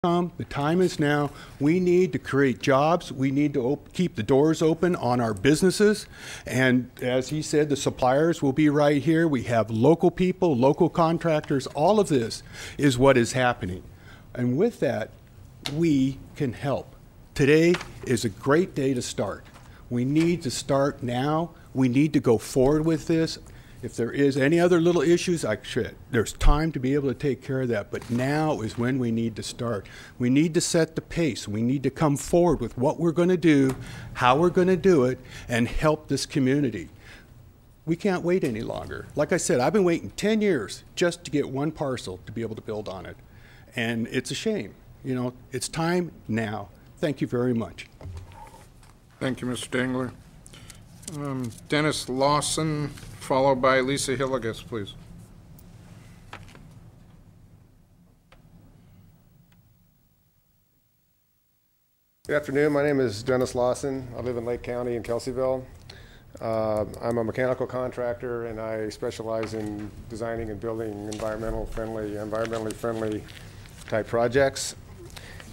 The time is now. We need to create jobs. We need to keep the doors open on our businesses. And as he said, the suppliers will be right here. We have local people, local contractors. All of this is what is happening. And with that, we can help. Today is a great day to start. We need to start now. We need to go forward with this. If there is any other little issues, there's time to be able to take care of that. But now is when we need to start. We need to set the pace. We need to come forward with what we're going to do, how we're going to do it, and help this community. We can't wait any longer. Like I said, I've been waiting 10 years just to get one parcel to be able to build on it. And it's a shame. You know, it's time now. Thank you very much. Thank you, Mr. Dangler. Dennis Lawson, followed by Lisa Hilligus, please. Good afternoon. My name is Dennis Lawson. I live in Lake County in Kelseyville. I'm a mechanical contractor, and I specialize in designing and building environmentally friendly type projects.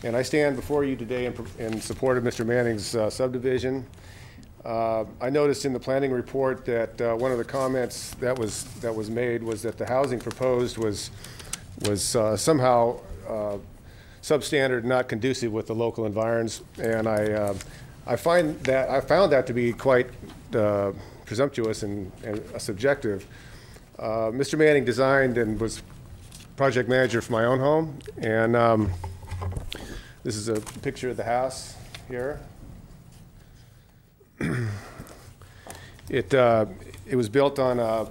And I stand before you today in support of Mr. Manning's subdivision. I noticed in the planning report that one of the comments that was made was that the housing proposed was somehow substandard, not conducive with the local environs, and I found that to be quite presumptuous and subjective. Mr. Manning designed and was project manager for my own home, and this is a picture of the house here. It was built on a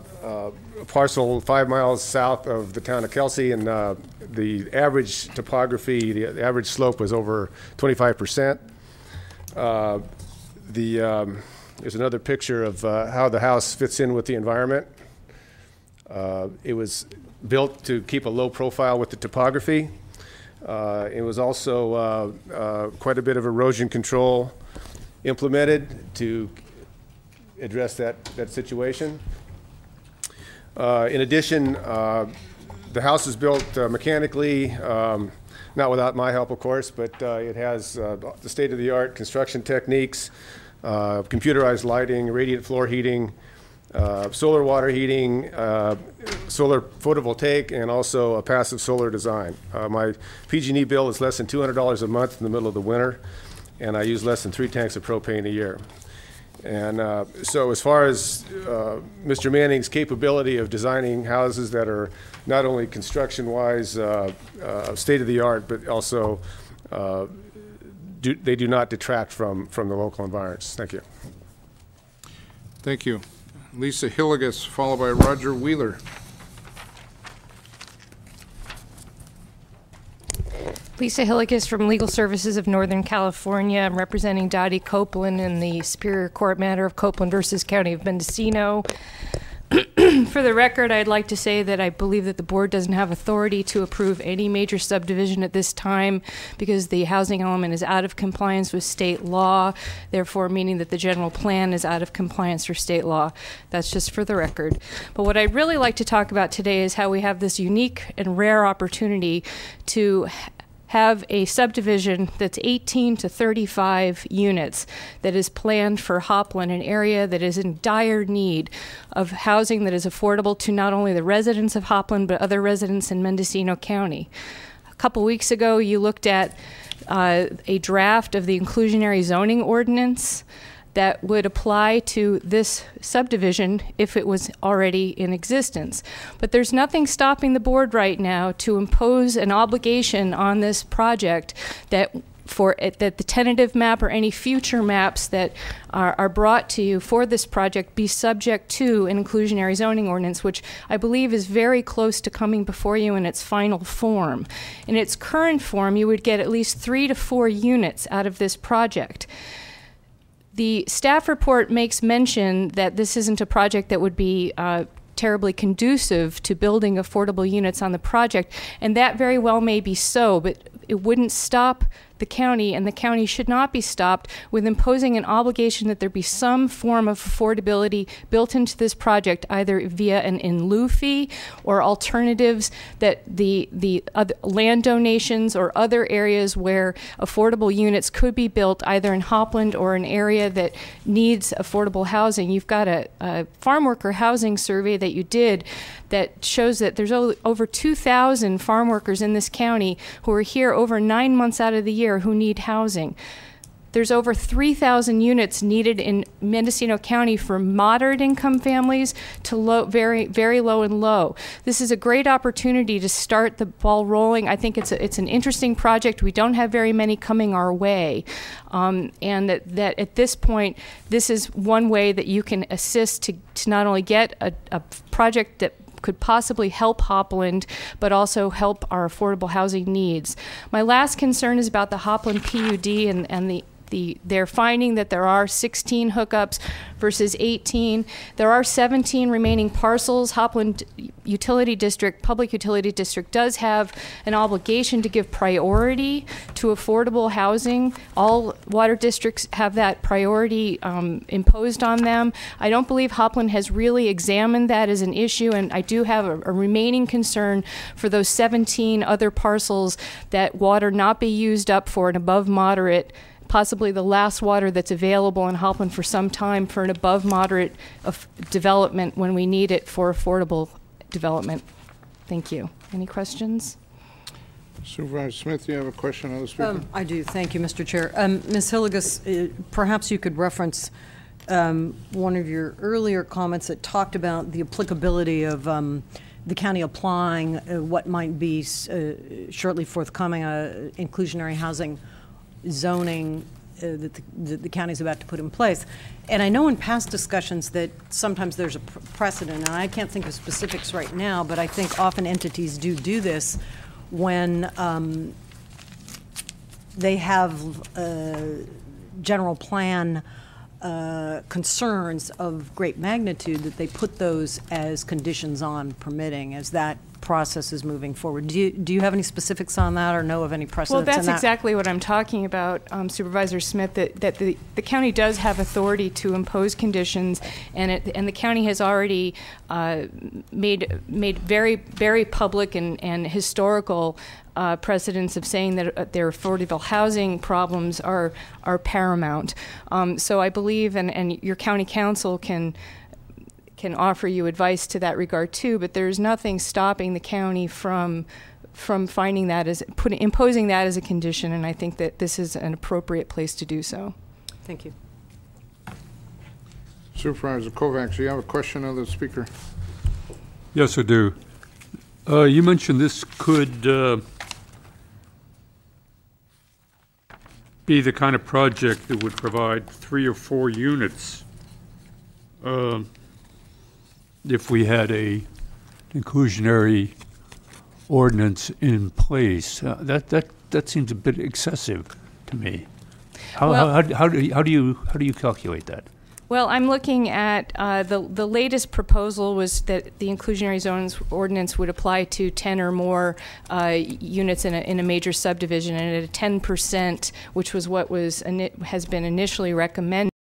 parcel 5 miles south of the town of Kelsey, and the average topography, the average slope was over 25%. There's another picture of how the house fits in with the environment. It was built to keep a low profile with the topography. It was also quite a bit of erosion control implemented to address that situation. In addition, the house is built mechanically, not without my help, of course, but it has the state-of-the-art construction techniques, computerized lighting, radiant floor heating, solar water heating, solar photovoltaic, and also a passive solar design. My PG&E bill is less than $200 a month in the middle of the winter, and I use less than 3 tanks of propane a year. And so as far as Mr. Manning's capability of designing houses that are not only construction-wise state-of-the-art, but also they do not detract from the local environs. Thank you. Thank you. Lisa Hilligus, followed by Roger Wheeler. Lisa Hilligus from Legal Services of Northern California. I'm representing Dottie Copeland in the Superior Court matter of Copeland versus County of Mendocino. For the record, I'd like to say that I believe that the board doesn't have authority to approve any major subdivision at this time because the housing element is out of compliance with state law, therefore meaning that the general plan is out of compliance for state law. That's just for the record. But what I'd really like to talk about today is how we have this unique and rare opportunity to have a subdivision that's 18 to 35 units that is planned for Hopland, an area that is in dire need of housing that is affordable to not only the residents of Hopland, but other residents in Mendocino County. A couple weeks ago, you looked at a draft of the inclusionary zoning ordinance that would apply to this subdivision if it was already in existence. But there's nothing stopping the board right now to impose an obligation on this project that the tentative map or any future maps that are brought to you for this project be subject to an inclusionary zoning ordinance, which I believe is very close to coming before you in its final form. In its current form, you would get at least 3 to 4 units out of this project. The staff report makes mention that this isn't a project that would be terribly conducive to building affordable units on the project, and that very well may be so, but it wouldn't stop the county, and the county should not be stopped with imposing an obligation that there be some form of affordability built into this project, either via an in lieu fee or alternatives that the other land donations or other areas where affordable units could be built, either in Hopland or an area that needs affordable housing. You've got a farm worker housing survey that you did that shows that there's over 2,000 farm workers in this county who are here over 9 months out of the year who need housing. There's over 3,000 units needed in Mendocino County for moderate income families to low, very, very low and low. This is a great opportunity to start the ball rolling. I think it's an interesting project. We don't have very many coming our way. And that at this point, this is one way that you can assist to not only get a project that could possibly help Hopland, but also help our affordable housing needs. My last concern is about the Hopland PUD and they're finding that there are 16 hookups versus 18. There are 17 remaining parcels. Hopland Utility District, Public Utility District, does have an obligation to give priority to affordable housing. All water districts have that priority imposed on them. I don't believe Hopland has really examined that as an issue, and I do have a remaining concern for those 17 other parcels that water not be used up for an above moderate, possibly the last water that's available in Hopland for some time, for an above moderate of development when we need it for affordable development. Thank you. Any questions? Supervisor Smith, you have a question of the speaker? I do. Thank you, Mr. Chair. Ms. Hilligus, perhaps you could reference one of your earlier comments that talked about the applicability of the county applying what might be shortly forthcoming inclusionary housing zoning that the county is about to put in place. And I know in past discussions that sometimes there's a precedent, and I can't think of specifics right now, but I think often entities do this when they have general plan concerns of great magnitude, that they put those as conditions on permitting as that process is moving forward. Do you have any specifics on that, or know of any precedents? Well, that's exactly what I'm talking about, Supervisor Smith, that the county does have authority to impose conditions, and the county has already made very, very public and historical precedents of saying that their affordable housing problems are paramount. So I believe, and your county council can offer you advice to that regard too, but there's nothing stopping the county from finding that imposing that as a condition, and I think that this is an appropriate place to do so. Thank you. Supervisor Kovacs, you have a question of the speaker? Yes, I do. You mentioned this could be the kind of project that would provide 3 or 4 units if we had a inclusionary ordinance in place. That seems a bit excessive to me. How do you calculate that? Well, I'm looking at the latest proposal was that the inclusionary zones ordinance would apply to 10 or more units in a major subdivision, and at a 10%, which was what has been initially recommended.